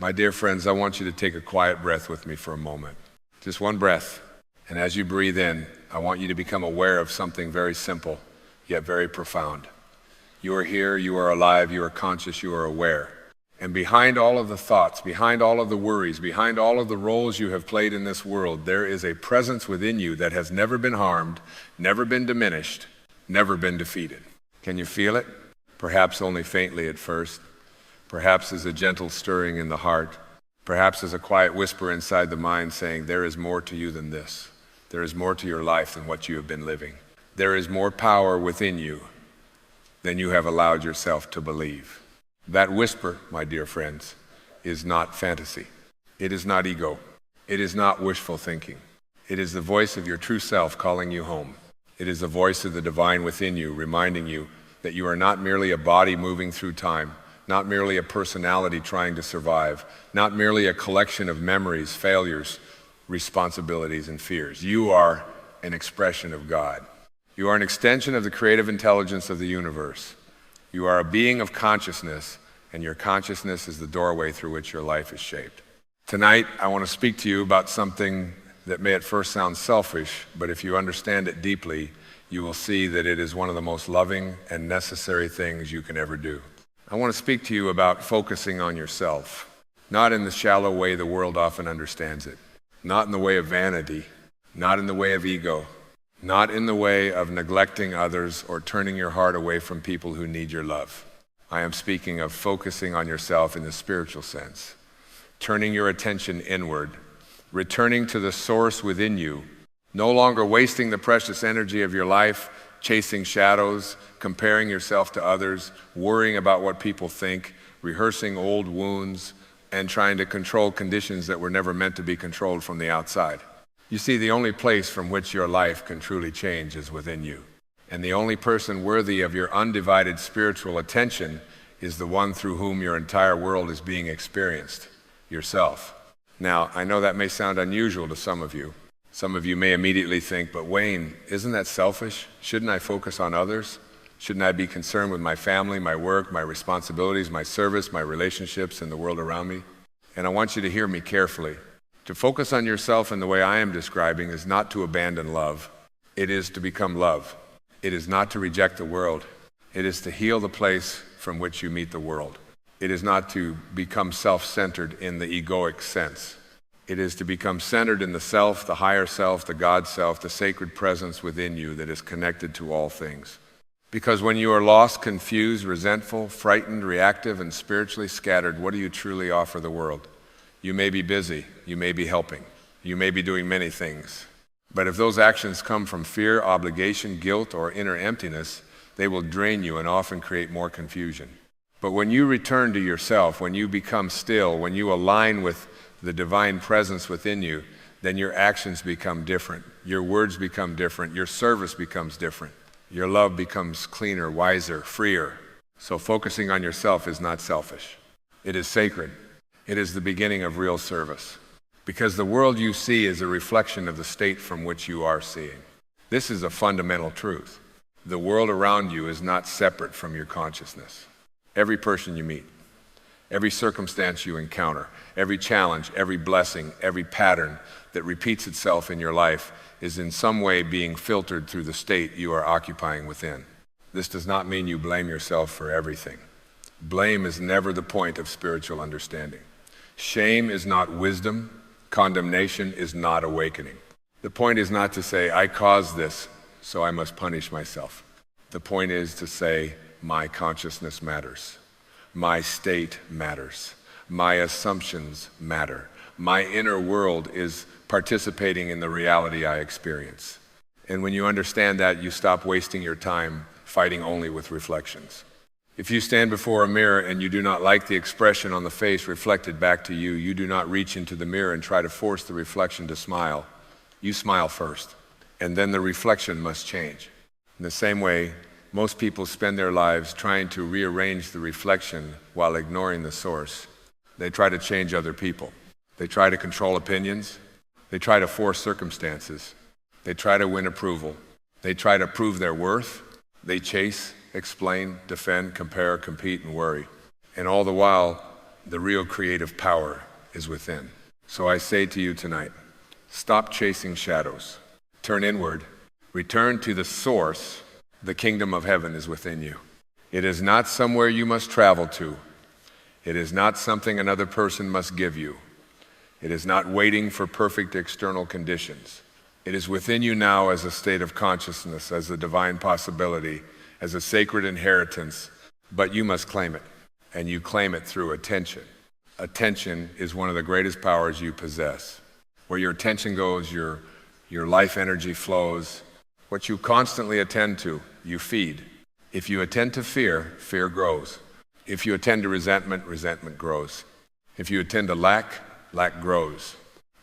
My dear friends, I want you to take a quiet breath with me for a moment. Just one breath. And as you breathe in, I want you to become aware of something very simple, yet very profound. You are here, you are alive, you are conscious, you are aware. And behind all of the thoughts, behind all of the worries, behind all of the roles you have played in this world, there is a presence within you that has never been harmed, never been diminished, never been defeated. Can you feel it? Perhaps only faintly at first. Perhaps as a gentle stirring in the heart. Perhaps as a quiet whisper inside the mind saying, there is more to you than this. There is more to your life than what you have been living. There is more power within you than you have allowed yourself to believe. That whisper, my dear friends, is not fantasy. It is not ego. It is not wishful thinking. It is the voice of your true self calling you home. It is the voice of the divine within you, reminding you that you are not merely a body moving through time, not merely a personality trying to survive, not merely a collection of memories, failures, responsibilities, and fears. You are an expression of God. You are an extension of the creative intelligence of the universe. You are a being of consciousness, and your consciousness is the doorway through which your life is shaped. Tonight, I want to speak to you about something that may at first sound selfish, but if you understand it deeply, you will see that it is one of the most loving and necessary things you can ever do. I want to speak to you about focusing on yourself, not in the shallow way the world often understands it, not in the way of vanity, not in the way of ego, not in the way of neglecting others or turning your heart away from people who need your love. I am speaking of focusing on yourself in the spiritual sense, turning your attention inward, returning to the source within you, no longer wasting the precious energy of your life, chasing shadows, comparing yourself to others, worrying about what people think, rehearsing old wounds, and trying to control conditions that were never meant to be controlled from the outside. You see, the only place from which your life can truly change is within you. And the only person worthy of your undivided spiritual attention is the one through whom your entire world is being experienced, yourself. Now, I know that may sound unusual to some of you. Some of you may immediately think, but Wayne, isn't that selfish? Shouldn't I focus on others? Shouldn't I be concerned with my family, my work, my responsibilities, my service, my relationships, and the world around me? And I want you to hear me carefully. To focus on yourself in the way I am describing is not to abandon love. It is to become love. It is not to reject the world. It is to heal the place from which you meet the world. It is not to become self-centered in the egoic sense. It is to become centered in the self, the higher self, the God self, the sacred presence within you that is connected to all things. Because when you are lost, confused, resentful, frightened, reactive, and spiritually scattered, what do you truly offer the world? You may be busy, you may be helping, you may be doing many things. But if those actions come from fear, obligation, guilt, or inner emptiness, they will drain you and often create more confusion. But when you return to yourself, when you become still, when you align with the divine presence within you, then your actions become different. Your words become different. Your service becomes different. Your love becomes cleaner, wiser, freer. So focusing on yourself is not selfish. It is sacred. It is the beginning of real service. Because the world you see is a reflection of the state from which you are seeing. This is a fundamental truth. The world around you is not separate from your consciousness. Every person you meet, every circumstance you encounter, every challenge, every blessing, every pattern that repeats itself in your life is in some way being filtered through the state you are occupying within. This does not mean you blame yourself for everything. Blame is never the point of spiritual understanding. Shame is not wisdom. Condemnation is not awakening. The point is not to say, I caused this, so I must punish myself. The point is to say, my consciousness matters. My state matters. My assumptions matter. My inner world is participating in the reality I experience. And when you understand that, you stop wasting your time fighting only with reflections. If you stand before a mirror and you do not like the expression on the face reflected back to you, you do not reach into the mirror and try to force the reflection to smile. You smile first, and then the reflection must change. In the same way, most people spend their lives trying to rearrange the reflection while ignoring the source. They try to change other people. They try to control opinions. They try to force circumstances. They try to win approval. They try to prove their worth. They chase, explain, defend, compare, compete, and worry. And all the while, The real creative power is within. So I say to you tonight, stop chasing shadows. Turn inward. Return to the source. The kingdom of heaven is within you. It is not somewhere you must travel to. It is not something another person must give you. It is not waiting for perfect external conditions. It is within you now as a state of consciousness, as a divine possibility, as a sacred inheritance, but you must claim it, and you claim it through attention. Attention is one of the greatest powers you possess. Where your attention goes, your life energy flows. What you constantly attend to, you feed. If you attend to fear, fear grows. If you attend to resentment, resentment grows. If you attend to lack, lack grows.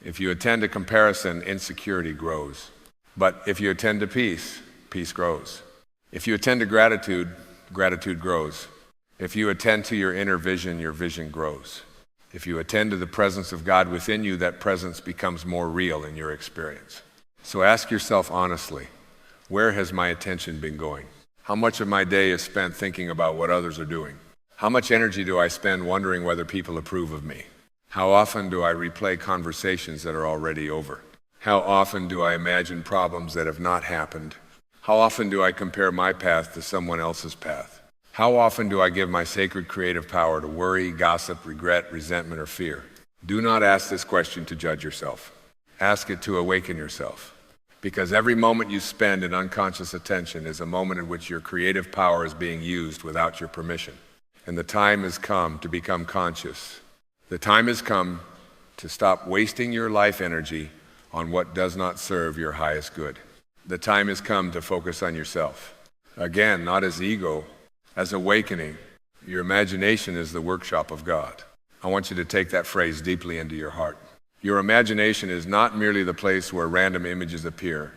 If you attend to comparison, insecurity grows. But if you attend to peace, peace grows. If you attend to gratitude, gratitude grows. If you attend to your inner vision, your vision grows. If you attend to the presence of God within you, that presence becomes more real in your experience. So ask yourself honestly, where has my attention been going? How much of my day is spent thinking about what others are doing? How much energy do I spend wondering whether people approve of me? How often do I replay conversations that are already over? How often do I imagine problems that have not happened? How often do I compare my path to someone else's path? How often do I give my sacred creative power to worry, gossip, regret, resentment, or fear? Do not ask this question to judge yourself. Ask it to awaken yourself. Because every moment you spend in unconscious attention is a moment in which your creative power is being used without your permission. And the time has come to become conscious. The time has come to stop wasting your life energy on what does not serve your highest good. The time has come to focus on yourself. Again, not as ego, as awakening. Your imagination is the workshop of God. I want you to take that phrase deeply into your heart. Your imagination is not merely the place where random images appear.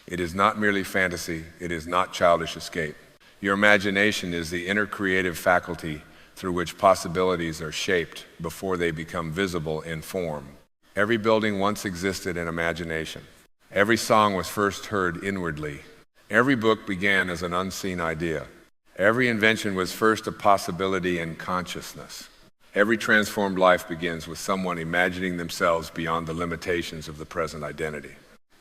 It is not merely fantasy. It is not childish escape. Your imagination is the inner creative faculty through which possibilities are shaped before they become visible in form. Every building once existed in imagination. Every song was first heard inwardly. Every book began as an unseen idea. Every invention was first a possibility in consciousness. Every transformed life begins with someone imagining themselves beyond the limitations of the present identity.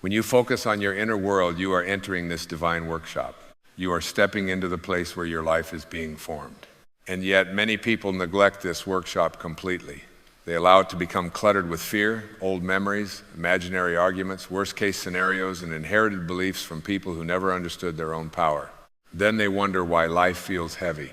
When you focus on your inner world, you are entering this divine workshop. You are stepping into the place where your life is being formed. And yet many people neglect this workshop completely. They allow it to become cluttered with fear, old memories, imaginary arguments, worst-case scenarios, and inherited beliefs from people who never understood their own power. Then they wonder why life feels heavy.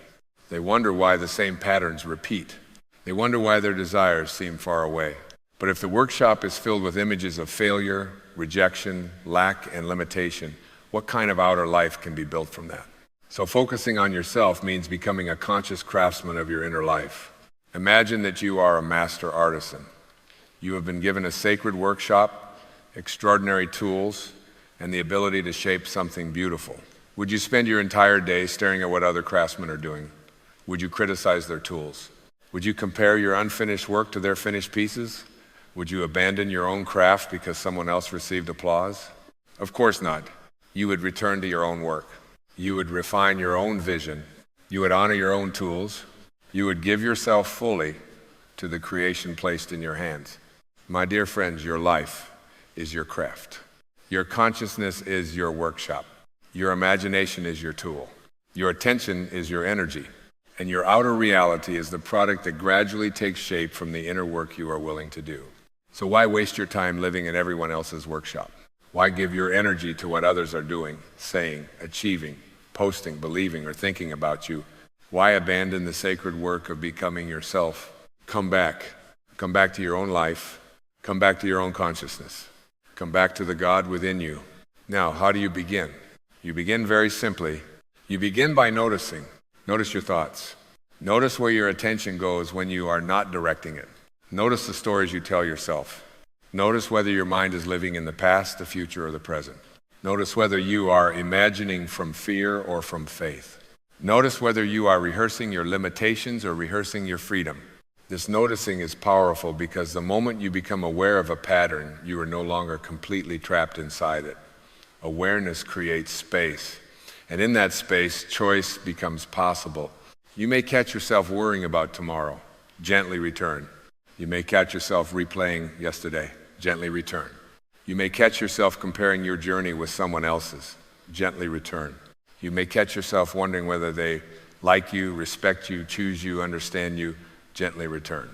They wonder why the same patterns repeat. They wonder why their desires seem far away. But if the workshop is filled with images of failure, rejection, lack, and limitation, what kind of outer life can be built from that? So focusing on yourself means becoming a conscious craftsman of your inner life. Imagine that you are a master artisan. You have been given a sacred workshop, extraordinary tools, and the ability to shape something beautiful. Would you spend your entire day staring at what other craftsmen are doing? Would you criticize their tools? Would you compare your unfinished work to their finished pieces? Would you abandon your own craft because someone else received applause? Of course not. You would return to your own work. You would refine your own vision. You would honor your own tools. You would give yourself fully to the creation placed in your hands. My dear friends, your life is your craft. Your consciousness is your workshop. Your imagination is your tool. Your attention is your energy. And your outer reality is the product that gradually takes shape from the inner work you are willing to do. So why waste your time living in everyone else's workshop? Why give your energy to what others are doing, saying, achieving, posting, believing, or thinking about you? Why abandon the sacred work of becoming yourself? Come back. Come back to your own life. Come back to your own consciousness. Come back to the God within you. Now, how do you begin? You begin very simply. You begin by noticing. Notice your thoughts. Notice where your attention goes when you are not directing it. Notice the stories you tell yourself. Notice whether your mind is living in the past, the future, or the present. Notice whether you are imagining from fear or from faith. Notice whether you are rehearsing your limitations or rehearsing your freedom. This noticing is powerful because the moment you become aware of a pattern, you are no longer completely trapped inside it. Awareness creates space, and in that space, choice becomes possible. You may catch yourself worrying about tomorrow. Gently return. You may catch yourself replaying yesterday. Gently return. You may catch yourself comparing your journey with someone else's. Gently return. You may catch yourself wondering whether they like you, respect you, choose you, understand you. Gently return.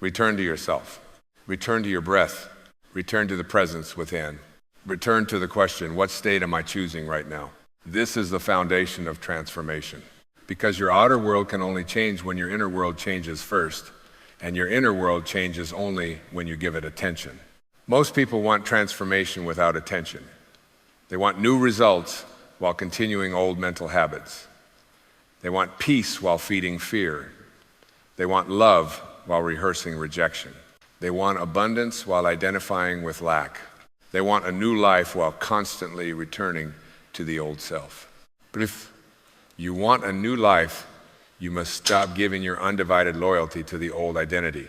Return to yourself. Return to your breath. Return to the presence within. Return to the question, what state am I choosing right now? This is the foundation of transformation. Because your outer world can only change when your inner world changes first, and your inner world changes only when you give it attention. Most people want transformation without attention. They want new results while continuing old mental habits. They want peace while feeding fear. They want love while rehearsing rejection. They want abundance while identifying with lack. They want a new life while constantly returning to the old self. But if you want a new life, you must stop giving your undivided loyalty to the old identity.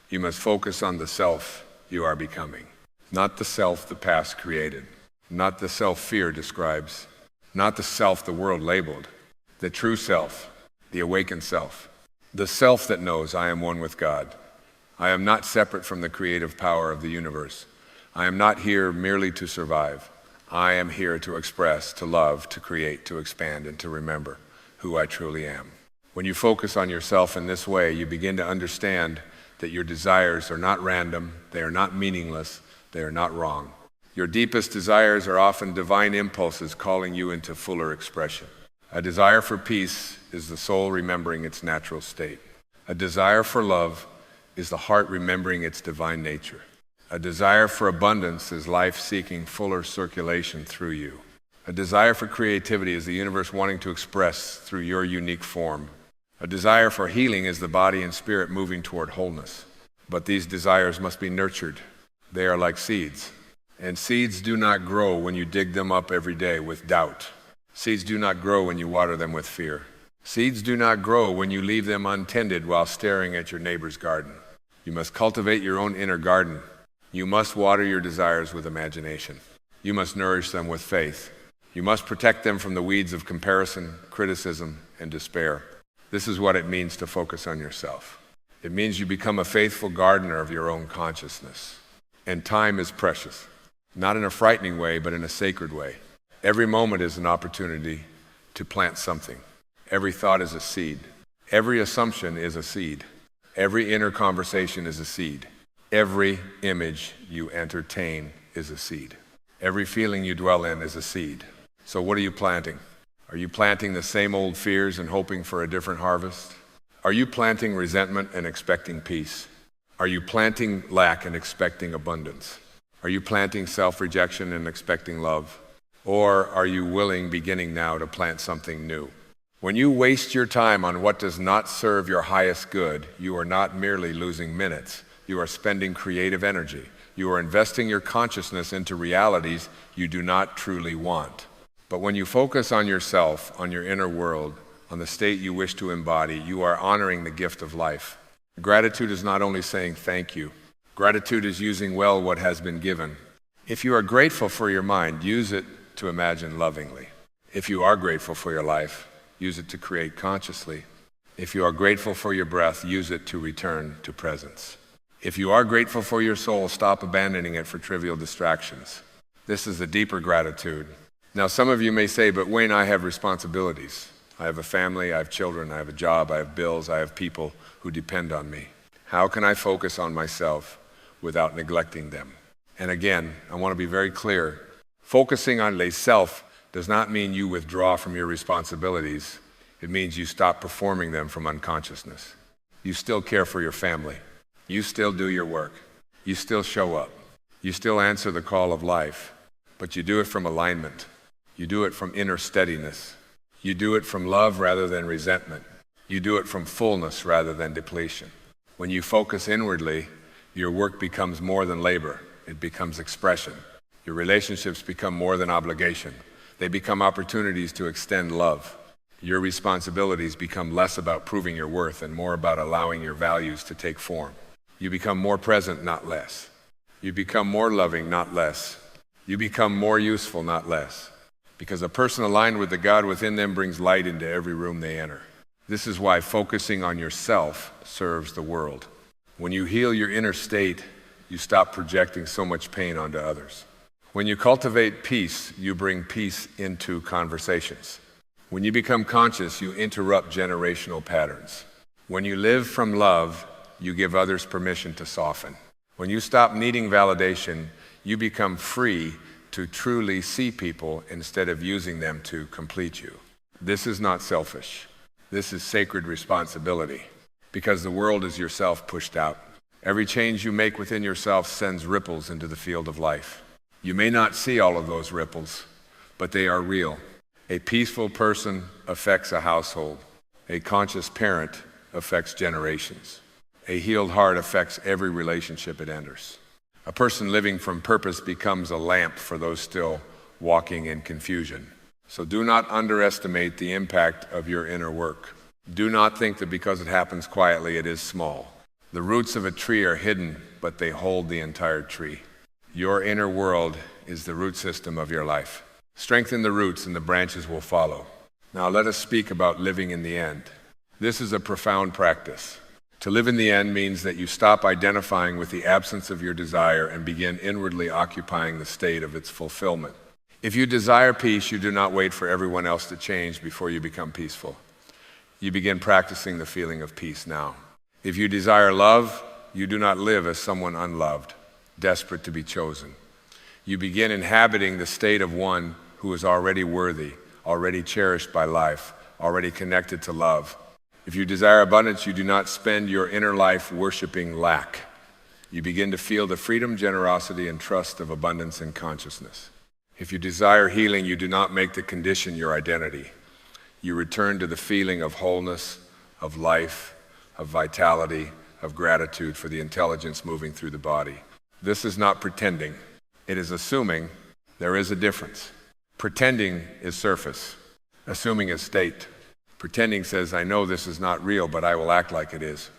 You must focus on the self you are becoming, not the self the past created, not the self fear describes, not the self the world labeled, the true self, the awakened self, the self that knows I am one with God. I am not separate from the creative power of the universe. I am not here merely to survive. I am here to express, to love, to create, to expand, and to remember who I truly am. When you focus on yourself in this way, you begin to understand that your desires are not random, they are not meaningless, they are not wrong. Your deepest desires are often divine impulses calling you into fuller expression. A desire for peace is the soul remembering its natural state. A desire for love is the heart remembering its divine nature. A desire for abundance is life seeking fuller circulation through you. A desire for creativity is the universe wanting to express through your unique form. A desire for healing is the body and spirit moving toward wholeness. But these desires must be nurtured. They are like seeds. And seeds do not grow when you dig them up every day with doubt. Seeds do not grow when you water them with fear. Seeds do not grow when you leave them untended while staring at your neighbor's garden. You must cultivate your own inner garden. You must water your desires with imagination. You must nourish them with faith. You must protect them from the weeds of comparison, criticism, and despair. This is what it means to focus on yourself. It means you become a faithful gardener of your own consciousness. And time is precious, not in a frightening way, but in a sacred way. Every moment is an opportunity to plant something. Every thought is a seed. Every assumption is a seed. Every inner conversation is a seed. Every image you entertain is a seed. Every feeling you dwell in is a seed. So what are you planting? Are you planting the same old fears and hoping for a different harvest? Are you planting resentment and expecting peace? Are you planting lack and expecting abundance? Are you planting self-rejection and expecting love? Or are you willing, beginning now, to plant something new? When you waste your time on what does not serve your highest good, you are not merely losing minutes. You are spending creative energy. You are investing your consciousness into realities you do not truly want. But when you focus on yourself, on your inner world, on the state you wish to embody, you are honoring the gift of life. Gratitude is not only saying thank you. Gratitude is using well what has been given. If you are grateful for your mind, use it to imagine lovingly. If you are grateful for your life, use it to create consciously. If you are grateful for your breath, use it to return to presence. If you are grateful for your soul, stop abandoning it for trivial distractions. This is a deeper gratitude. Now, some of you may say, but Wayne, I have responsibilities. I have a family, I have children, I have a job, I have bills, I have people who depend on me. How can I focus on myself without neglecting them? And again, I want to be very clear. Focusing on the self does not mean you withdraw from your responsibilities. It means you stop performing them from unconsciousness. You still care for your family. You still do your work. You still show up. You still answer the call of life. But you do it from alignment. You do it from inner steadiness. You do it from love rather than resentment. You do it from fullness rather than depletion. When you focus inwardly, your work becomes more than labor. It becomes expression. Your relationships become more than obligation. They become opportunities to extend love. Your responsibilities become less about proving your worth and more about allowing your values to take form. You become more present, not less. You become more loving, not less. You become more useful, not less. Because a person aligned with the God within them brings light into every room they enter. This is why focusing on yourself serves the world. When you heal your inner state, you stop projecting so much pain onto others. When you cultivate peace, you bring peace into conversations. When you become conscious, you interrupt generational patterns. When you live from love, you give others permission to soften. When you stop needing validation, you become free to truly see people instead of using them to complete you. This is not selfish. This is sacred responsibility, because the world is yourself pushed out. Every change you make within yourself sends ripples into the field of life. You may not see all of those ripples, but they are real. A peaceful person affects a household. A conscious parent affects generations. A healed heart affects every relationship it enters. A person living from purpose becomes a lamp for those still walking in confusion. So do not underestimate the impact of your inner work. Do not think that because it happens quietly, it is small. The roots of a tree are hidden, but they hold the entire tree. Your inner world is the root system of your life. Strengthen the roots and the branches will follow. Now let us speak about living in the end. This is a profound practice. To live in the end means that you stop identifying with the absence of your desire and begin inwardly occupying the state of its fulfillment. If you desire peace, you do not wait for everyone else to change before you become peaceful. You begin practicing the feeling of peace now. If you desire love, you do not live as someone unloved, desperate to be chosen. You begin inhabiting the state of one who is already worthy, already cherished by life, already connected to love. If you desire abundance, you do not spend your inner life worshiping lack. You begin to feel the freedom, generosity, and trust of abundance and consciousness. If you desire healing, you do not make the condition your identity. You return to the feeling of wholeness, of life, of vitality, of gratitude for the intelligence moving through the body. This is not pretending. It is assuming. There is a difference. Pretending is surface. Assuming is state. Pretending says, I know this is not real, but I will act like it is.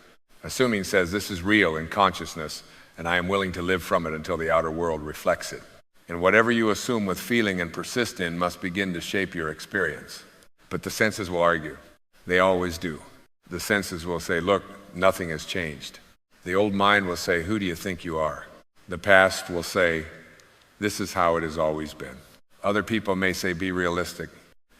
Assuming says, this is real in consciousness, and I am willing to live from it until the outer world reflects it. And whatever you assume with feeling and persist in must begin to shape your experience. But the senses will argue. They always do. The senses will say, look, nothing has changed. The old mind will say, who do you think you are? The past will say, this is how it has always been. Other people may say, be realistic.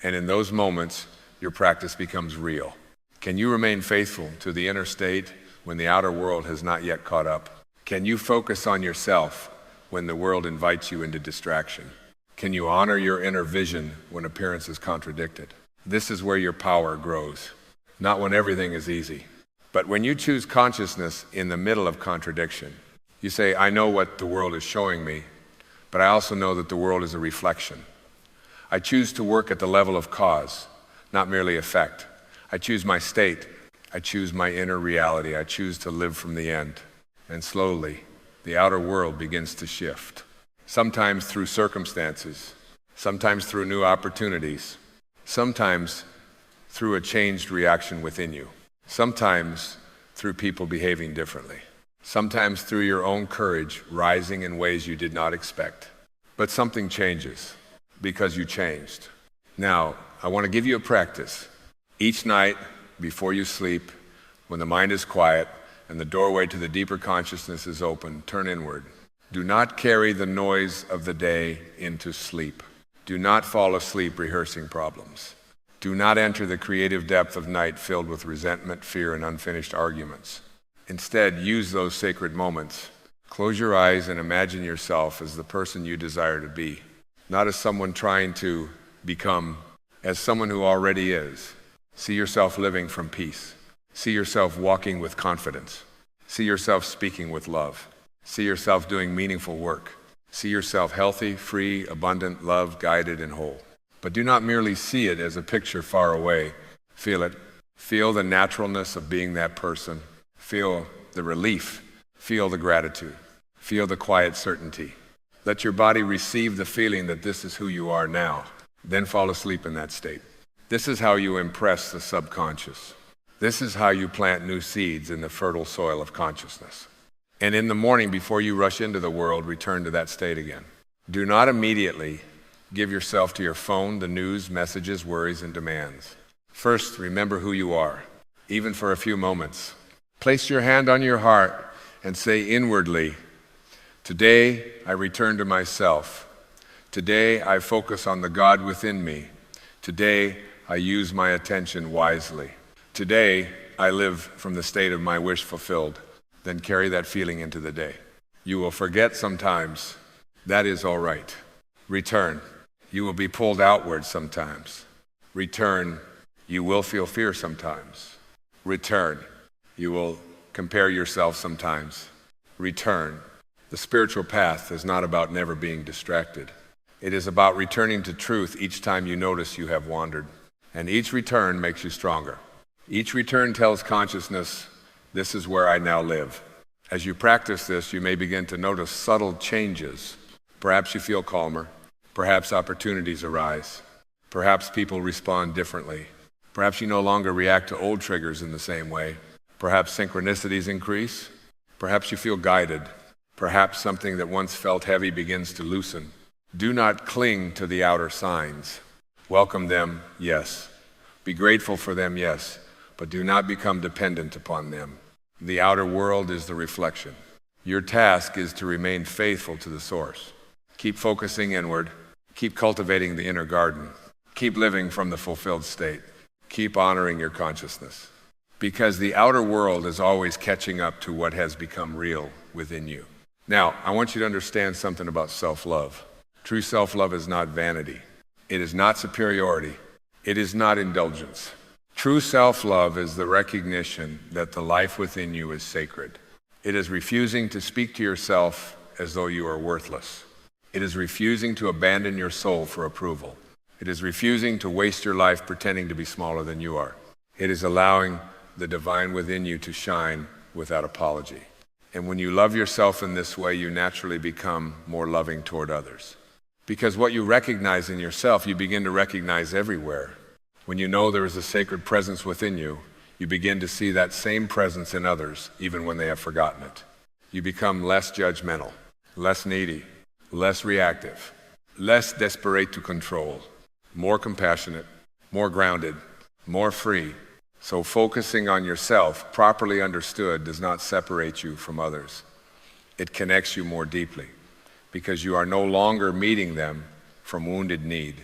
And in those moments, your practice becomes real. Can you remain faithful to the inner state when the outer world has not yet caught up? Can you focus on yourself when the world invites you into distraction? Can you honor your inner vision when appearance is contradicted? This is where your power grows, not when everything is easy, but when you choose consciousness in the middle of contradiction. You say, I know what the world is showing me, but I also know that the world is a reflection. I choose to work at the level of cause, not merely effect. I choose my state. I choose my inner reality. I choose to live from the end. And slowly, the outer world begins to shift. Sometimes through circumstances, sometimes through new opportunities, sometimes through a changed reaction within you, sometimes through people behaving differently, sometimes through your own courage rising in ways you did not expect. But something changes because you changed. Now, I want to give you a practice. Each night before you sleep, when the mind is quiet and the doorway to the deeper consciousness is open, turn inward. Do not carry the noise of the day into sleep. Do not fall asleep rehearsing problems. Do not enter the creative depth of night filled with resentment, fear, and unfinished arguments. Instead, use those sacred moments. Close your eyes and imagine yourself as the person you desire to be, not as someone trying to become, as someone who already is. See yourself living from peace. See yourself walking with confidence. See yourself speaking with love. See yourself doing meaningful work. See yourself healthy, free, abundant, loved, guided, and whole. But do not merely see it as a picture far away. Feel it. Feel the naturalness of being that person. Feel the relief. Feel the gratitude. Feel the quiet certainty. Let your body receive the feeling that this is who you are now. Then fall asleep in that state. This is how you impress the subconscious. This is how you plant new seeds in the fertile soil of consciousness. And in the morning, before you rush into the world, return to that state again. Do not immediately give yourself to your phone, the news, messages, worries, and demands. First, remember who you are, even for a few moments. Place your hand on your heart and say inwardly, today I return to myself. Today I focus on the God within me. Today I use my attention wisely. Today I live from the state of my wish fulfilled. Then carry that feeling into the day. You will forget sometimes. That is all right. Return. You will be pulled outward sometimes. Return. You will feel fear sometimes. Return. You will compare yourself sometimes. Return. The spiritual path is not about never being distracted. It is about returning to truth each time you notice you have wandered. And each return makes you stronger. Each return tells consciousness, this is where I now live. As you practice this, you may begin to notice subtle changes. Perhaps you feel calmer. Perhaps opportunities arise. Perhaps people respond differently. Perhaps you no longer react to old triggers in the same way. Perhaps synchronicities increase. Perhaps you feel guided. Perhaps something that once felt heavy begins to loosen. Do not cling to the outer signs. Welcome them, yes. Be grateful for them, yes. But do not become dependent upon them. The outer world is the reflection. Your task is to remain faithful to the source. Keep focusing inward. Keep cultivating the inner garden. Keep living from the fulfilled state. Keep honoring your consciousness. Because the outer world is always catching up to what has become real within you. Now, I want you to understand something about self-love. True self-love is not vanity. It is not superiority. It is not indulgence. True self-love is the recognition that the life within you is sacred. It is refusing to speak to yourself as though you are worthless. It is refusing to abandon your soul for approval. It is refusing to waste your life pretending to be smaller than you are. It is allowing the divine within you to shine without apology. And when you love yourself in this way, you naturally become more loving toward others. Because what you recognize in yourself, you begin to recognize everywhere. When you know there is a sacred presence within you, you begin to see that same presence in others, even when they have forgotten it. You become less judgmental, less needy, less reactive, less desperate to control, more compassionate, more grounded, more free. So focusing on yourself, properly understood, does not separate you from others. It connects you more deeply, because you are no longer meeting them from wounded need.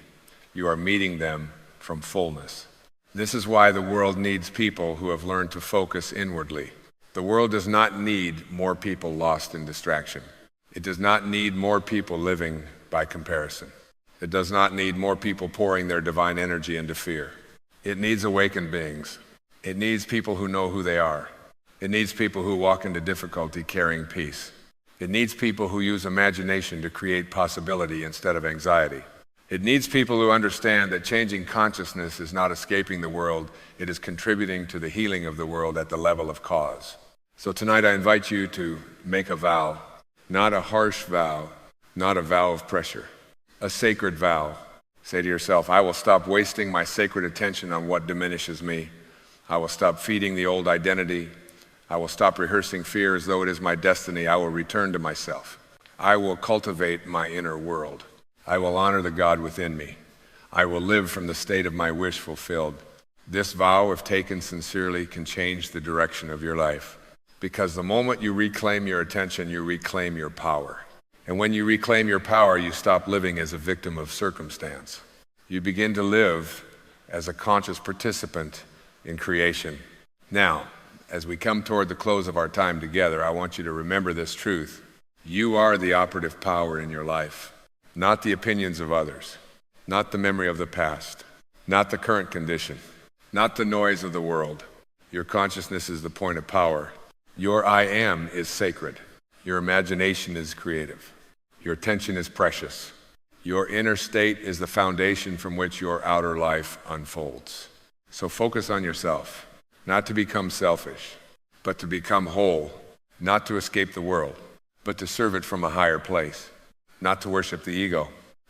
You are meeting them from fullness. This is why the world needs people who have learned to focus inwardly. The world does not need more people lost in distraction. It does not need more people living by comparison. It does not need more people pouring their divine energy into fear. It needs awakened beings. It needs people who know who they are. It needs people who walk into difficulty carrying peace. It needs people who use imagination to create possibility instead of anxiety. It needs people who understand that changing consciousness is not escaping the world, it is contributing to the healing of the world at the level of cause. So tonight I invite you to make a vow, not a harsh vow, not a vow of pressure, a sacred vow. Say to yourself, I will stop wasting my sacred attention on what diminishes me. I will stop feeding the old identity. I will stop rehearsing fear as though it is my destiny. I will return to myself. I will cultivate my inner world. I will honor the God within me. I will live from the state of my wish fulfilled. This vow, if taken sincerely, can change the direction of your life. Because the moment you reclaim your attention, you reclaim your power. And when you reclaim your power, you stop living as a victim of circumstance. You begin to live as a conscious participant in creation. Now, as we come toward the close of our time together, I want you to remember this truth. You are the operative power in your life. Not the opinions of others, not the memory of the past, not the current condition, not the noise of the world. Your consciousness is the point of power. Your I am is sacred. Your imagination is creative. Your attention is precious. Your inner state is the foundation from which your outer life unfolds. So focus on yourself, not to become selfish, but to become whole, not to escape the world, but to serve it from a higher place. Not to worship the ego,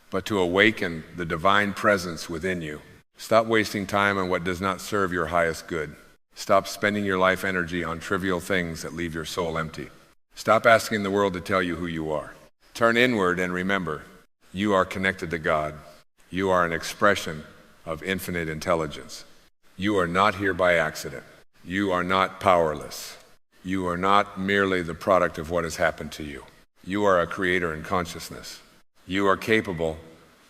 but to awaken the divine presence within you. Stop wasting time on what does not serve your highest good. Stop spending your life energy on trivial things that leave your soul empty. Stop asking the world to tell you who you are. Turn inward and remember, you are connected to God. You are an expression of infinite intelligence. You are not here by accident. You are not powerless. You are not merely the product of what has happened to you. You are a creator in consciousness. You are capable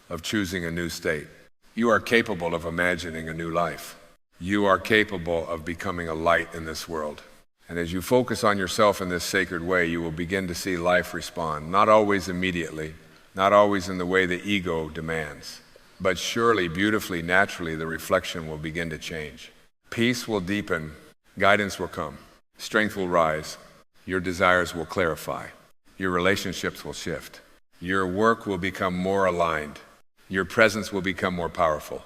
of choosing a new state. You are capable of imagining a new life. You are capable of becoming a light in this world. And as you focus on yourself in this sacred way, you will begin to see life respond, not always immediately, not always in the way the ego demands, but surely, beautifully, naturally, the reflection will begin to change. Peace will deepen, guidance will come, strength will rise, your desires will clarify, your relationships will shift, your work will become more aligned, your presence will become more powerful.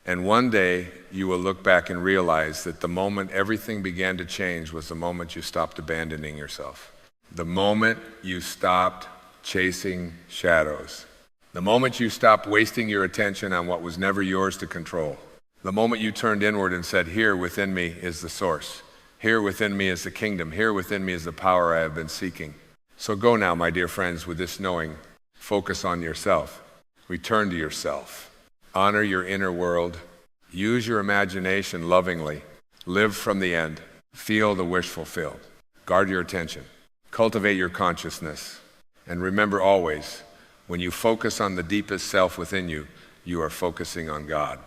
And one day, you will look back and realize that the moment everything began to change was the moment you stopped abandoning yourself. The moment you stopped chasing shadows. The moment you stopped wasting your attention on what was never yours to control. The moment you turned inward and said, here within me is the source. Here within me is the kingdom. Here within me is the power I have been seeking. So go now, my dear friends, with this knowing. Focus on yourself. Return to yourself. Honor your inner world. Use your imagination lovingly. Live from the end. Feel the wish fulfilled. Guard your attention. Cultivate your consciousness. And remember always, when you focus on the deepest self within you, you are focusing on God.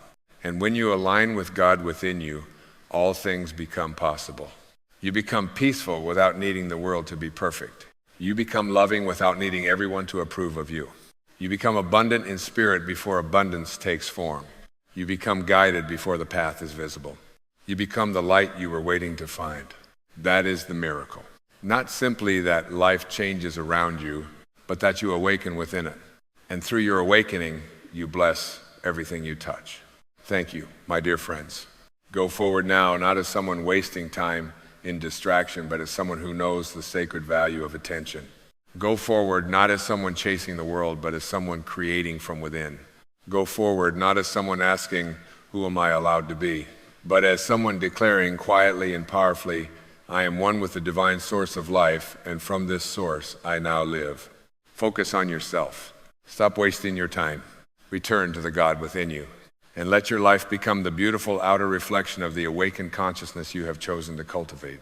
And when you align with God within you, all things become possible. You become peaceful without needing the world to be perfect. You become loving without needing everyone to approve of you. You become abundant in spirit before abundance takes form. You become guided before the path is visible. You become the light you were waiting to find. That is the miracle. Not simply that life changes around you, but that you awaken within it. And through your awakening, you bless everything you touch. Thank you, my dear friends. Go forward now, not as someone wasting time in distraction, but as someone who knows the sacred value of attention. Go forward not as someone chasing the world, but as someone creating from within. Go forward not as someone asking, who am I allowed to be? But as someone declaring quietly and powerfully, I am one with the divine source of life, and from this source I now live. Focus on yourself. Stop wasting your time. Return to the God within you. And let your life become the beautiful outer reflection of the awakened consciousness you have chosen to cultivate.